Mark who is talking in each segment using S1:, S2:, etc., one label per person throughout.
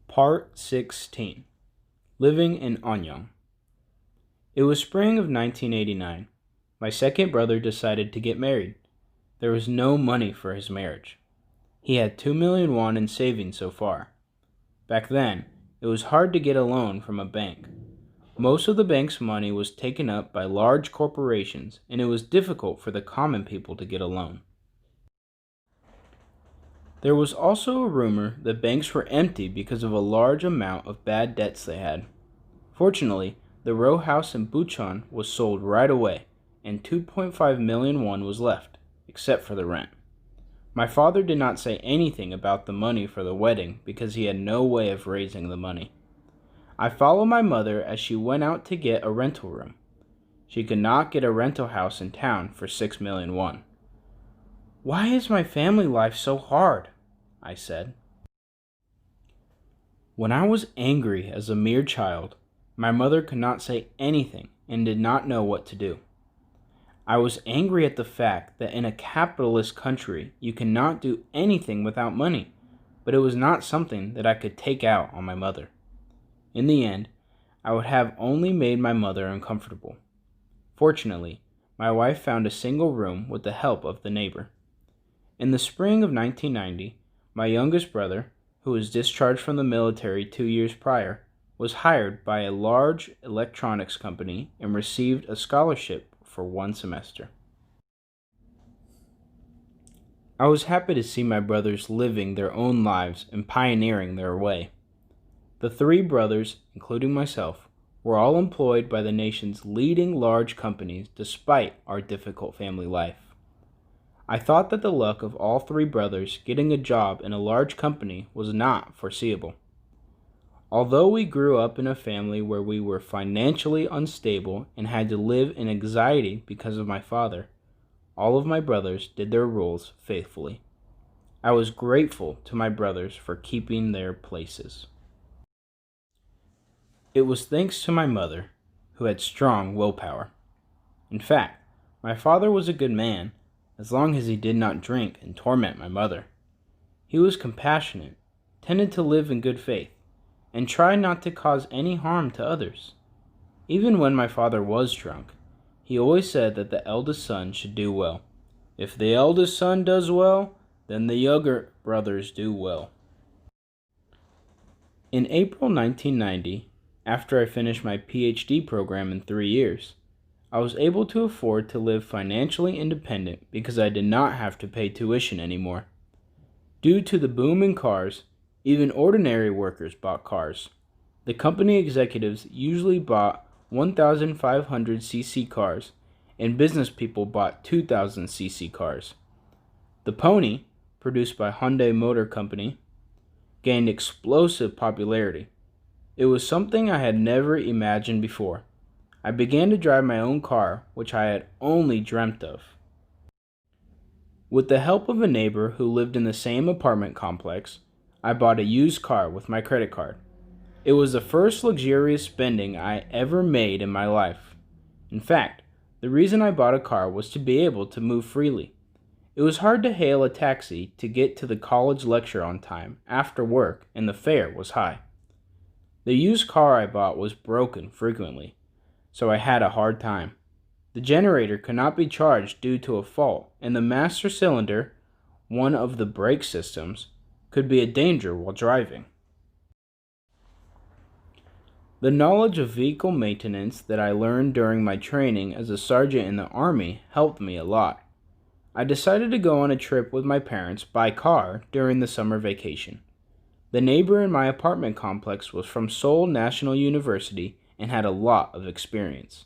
S1: Part 16. Living in Anyang. It was spring of 1989. My second brother decided to get married. There was no money for his marriage. He had 2 million won in savings so far. Back then, it was hard to get a loan from a bank. Most of the bank's money was taken up by large corporations, and it was difficult for the common people to get a loan. There was also a rumor that banks were empty because of a large amount of bad debts they had. Fortunately, the row house in Bucheon was sold right away, and 2.5 million won was left, except for the rent. My father did not say anything about the money for the wedding because he had no way of raising the money. I followed my mother as she went out to get a rental room. She could not get a rental house in town for 6 million won. "Why is my family life so hard?" I said. When I was angry as a mere child, my mother could not say anything and did not know what to do. I was angry at the fact that in a capitalist country you cannot do anything without money, but it was not something that I could take out on my mother. In the end, I would have only made my mother uncomfortable. Fortunately, my wife found a single room with the help of the neighbor. In the spring of 1990, my youngest brother, who was discharged from the military 2 years prior, was hired by a large electronics company and received a scholarship for 1 semester. I was happy to see my brothers living their own lives and pioneering their way. The 3 brothers, including myself, were all employed by the nation's leading large companies despite our difficult family life. I thought that the luck of all 3 brothers getting a job in a large company was not foreseeable. Although we grew up in a family where we were financially unstable and had to live in anxiety because of my father, all of my brothers did their roles faithfully. I was grateful to my brothers for keeping their places. It was thanks to my mother, who had strong willpower. In fact, my father was a good man, as long as he did not drink and torment my mother. He was compassionate, tended to live in good faith, and tried not to cause any harm to others. Even when my father was drunk, he always said that the eldest son should do well. If the eldest son does well, then the younger brothers do well. In April 1990, after I finished my PhD program in 3 years, I was able to afford to live financially independent because I did not have to pay tuition anymore. Due to the boom in cars, even ordinary workers bought cars. The company executives usually bought 1,500cc cars, and business people bought 2,000cc cars. The Pony, produced by Hyundai Motor Company, gained explosive popularity. It was something I had never imagined before. I began to drive my own car, which I had only dreamt of. With the help of a neighbor who lived in the same apartment complex, I bought a used car with my credit card. It was the first luxurious spending I ever made in my life. In fact, the reason I bought a car was to be able to move freely. It was hard to hail a taxi to get to the college lecture on time after work, and the fare was high. The used car I bought was broken frequently, so I had a hard time. The generator could not be charged due to a fault, and the master cylinder, one of the brake systems, could be a danger while driving. The knowledge of vehicle maintenance that I learned during my training as a sergeant in the Army helped me a lot. I decided to go on a trip with my parents by car during the summer vacation. The neighbor in my apartment complex was from Seoul National University and had a lot of experience.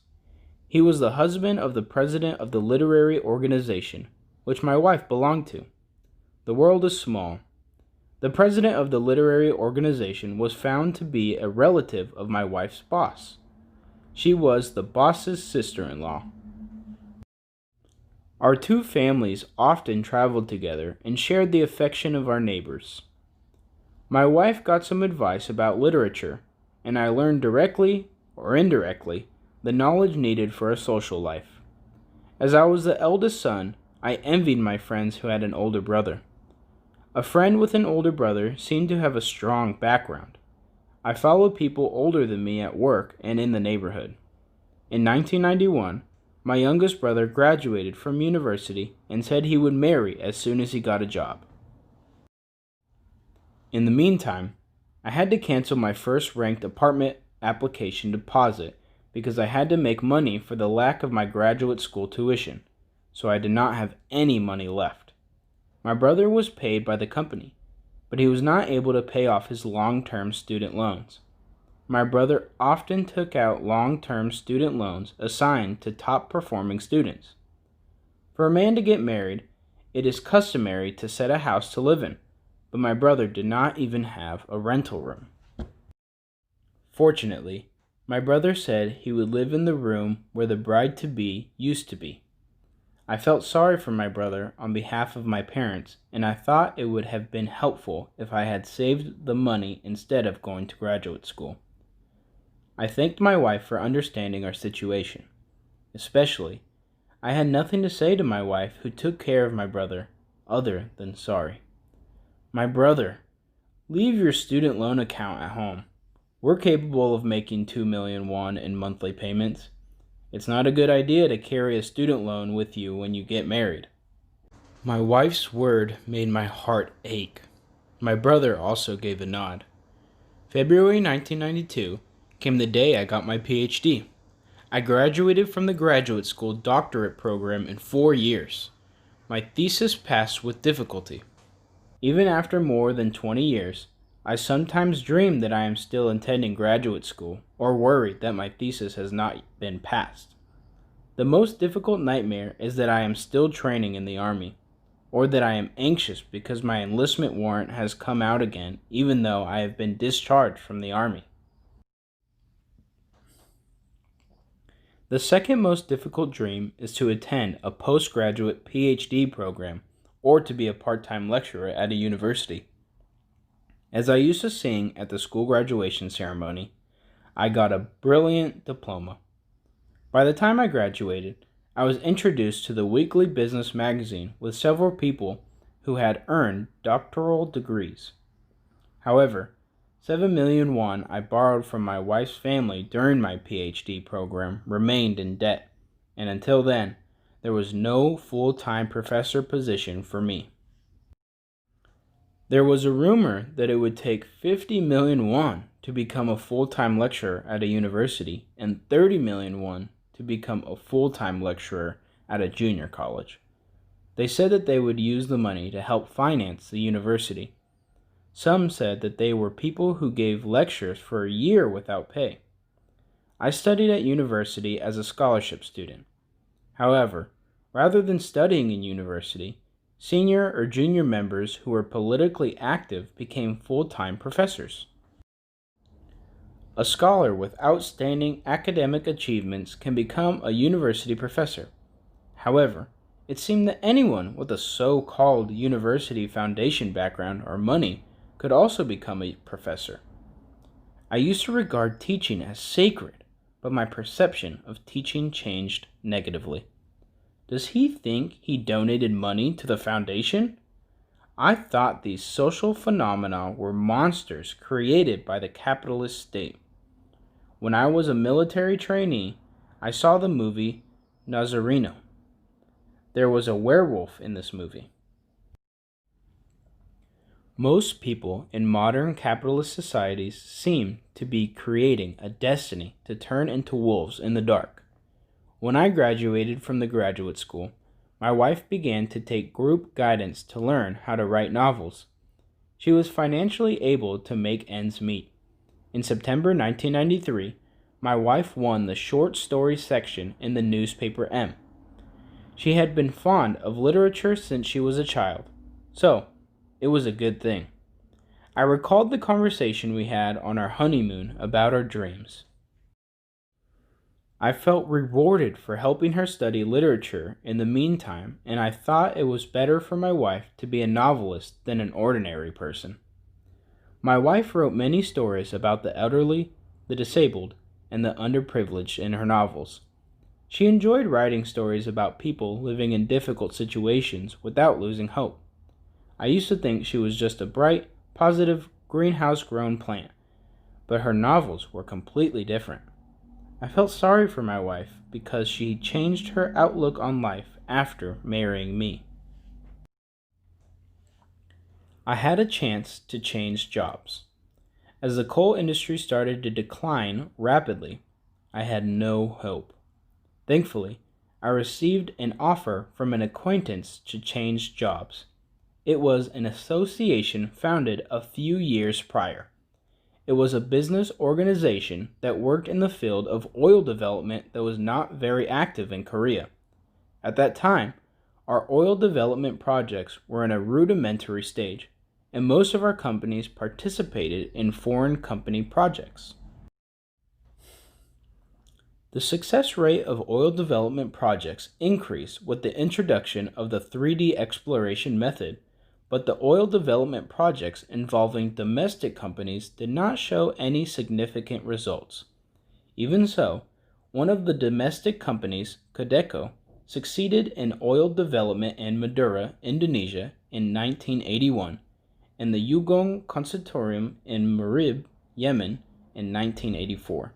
S1: He was the husband of the president of the literary organization, which my wife belonged to. The world is small. The president of the literary organization was found to be a relative of my wife's boss. She was the boss's sister-in-law. Our 2 families often traveled together and shared the affection of our neighbors. My wife got some advice about literature, and I learned directly or indirectly the knowledge needed for a social life. As I was the eldest son, I envied my friends who had an older brother. A friend with an older brother seemed to have a strong background. I followed people older than me at work and in the neighborhood. In 1991, my youngest brother graduated from university and said he would marry as soon as he got a job. In the meantime, I had to cancel my first ranked apartment application deposit because I had to make money for the lack of my graduate school tuition, so I did not have any money left. My brother was paid by the company, but he was not able to pay off his long-term student loans. My brother often took out long-term student loans assigned to top-performing students. For a man to get married, it is customary to set a house to live in, but my brother did not even have a rental room. Fortunately, my brother said he would live in the room where the bride-to-be used to be. I felt sorry for my brother on behalf of my parents, and I thought it would have been helpful if I had saved the money instead of going to graduate school. I thanked my wife for understanding our situation. Especially, I had nothing to say to my wife who took care of my brother other than sorry. My brother, leave your student loan account at home. We're capable of making 2 million won in monthly payments. It's not a good idea to carry a student loan with you when you get married. My wife's word made my heart ache. My brother also gave a nod. February 1992 came the day I got my PhD. I graduated from the graduate school doctorate program in 4 years. My thesis passed with difficulty. Even after more than 20 years, I sometimes dream that I am still attending graduate school or worried that my thesis has not been passed. The most difficult nightmare is that I am still training in the Army, or that I am anxious because my enlistment warrant has come out again even though I have been discharged from the Army. The second most difficult dream is to attend a postgraduate PhD program or to be a part-time lecturer at a university. As I used to sing at the school graduation ceremony, I got a brilliant diploma. By the time I graduated, I was introduced to the weekly business magazine with several people who had earned doctoral degrees. However, 7 million won I borrowed from my wife's family during my PhD program remained in debt, and until then, there was no full-time professor position for me. There was a rumor that it would take 50 million won to become a full-time lecturer at a university and 30 million won to become a full-time lecturer at a junior college. They said that they would use the money to help finance the university. Some said that they were people who gave lectures for a year without pay. I studied at university as a scholarship student. However, rather than studying in university, senior or junior members who were politically active became full-time professors. A scholar with outstanding academic achievements can become a university professor. However, it seemed that anyone with a so-called university foundation background or money could also become a professor. I used to regard teaching as sacred, but my perception of teaching changed negatively. Does he think he donated money to the foundation? I thought these social phenomena were monsters created by the capitalist state. When I was a military trainee, I saw the movie Nazareno. There was a werewolf in this movie. Most people in modern capitalist societies seem to be creating a destiny to turn into wolves in the dark. When I graduated from the graduate school, my wife began to take group guidance to learn how to write novels. She was financially able to make ends meet. In September 1993, my wife won the short story section in the newspaper M. She had been fond of literature since she was a child, so it was a good thing. I recalled the conversation we had on our honeymoon about our dreams. I felt rewarded for helping her study literature in the meantime, and I thought it was better for my wife to be a novelist than an ordinary person. My wife wrote many stories about the elderly, the disabled, and the underprivileged in her novels. She enjoyed writing stories about people living in difficult situations without losing hope. I used to think she was just a bright, positive, greenhouse-grown plant, but her novels were completely different. I felt sorry for my wife because she changed her outlook on life after marrying me. I had a chance to change jobs. As the coal industry started to decline rapidly, I had no hope. Thankfully, I received an offer from an acquaintance to change jobs. It was an association founded a few years prior. It was a business organization that worked in the field of oil development that was not very active in Korea. At that time, our oil development projects were in a rudimentary stage, and most of our companies participated in foreign company projects. The success rate of oil development projects increased with the introduction of the 3D exploration method, but the oil development projects involving domestic companies did not show any significant results. Even so, one of the domestic companies, Codeco, succeeded in oil development in Madura, Indonesia in 1981, and the Yugong Consortium in Marib, Yemen in 1984.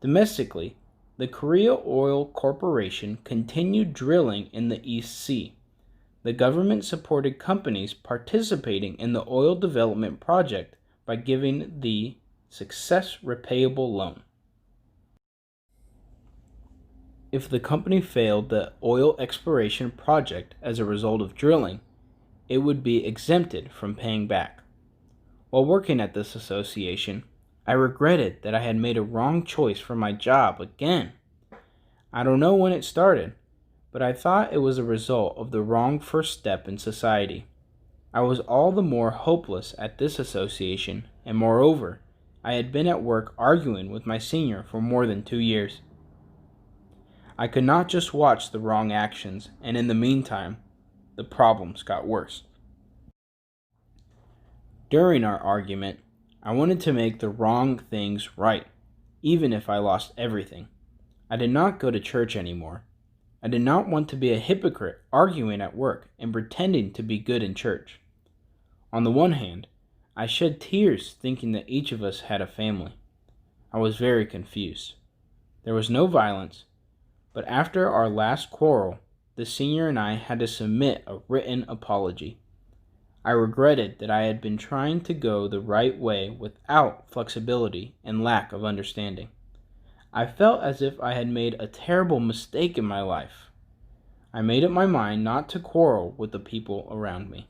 S1: Domestically, the Korea Oil Corporation continued drilling in the East Sea. The government supported companies participating in the oil development project by giving the success repayable loan. If the company failed the oil exploration project as a result of drilling, it would be exempted from paying back. While working at this association, I regretted that I had made a wrong choice for my job again. I don't know when it started, but I thought it was a result of the wrong first step in society. I was all the more hopeless at this association, and moreover, I had been at work arguing with my senior for more than 2 years. I could not just watch the wrong actions, and in the meantime, the problems got worse. During our argument, I wanted to make the wrong things right, even if I lost everything. I did not go to church anymore. I did not want to be a hypocrite arguing at work and pretending to be good in church. On the one hand, I shed tears thinking that each of us had a family. I was very confused. There was no violence, but after our last quarrel, the senior and I had to submit a written apology. I regretted that I had been trying to go the right way without flexibility and lack of understanding. I felt as if I had made a terrible mistake in my life. I made up my mind not to quarrel with the people around me.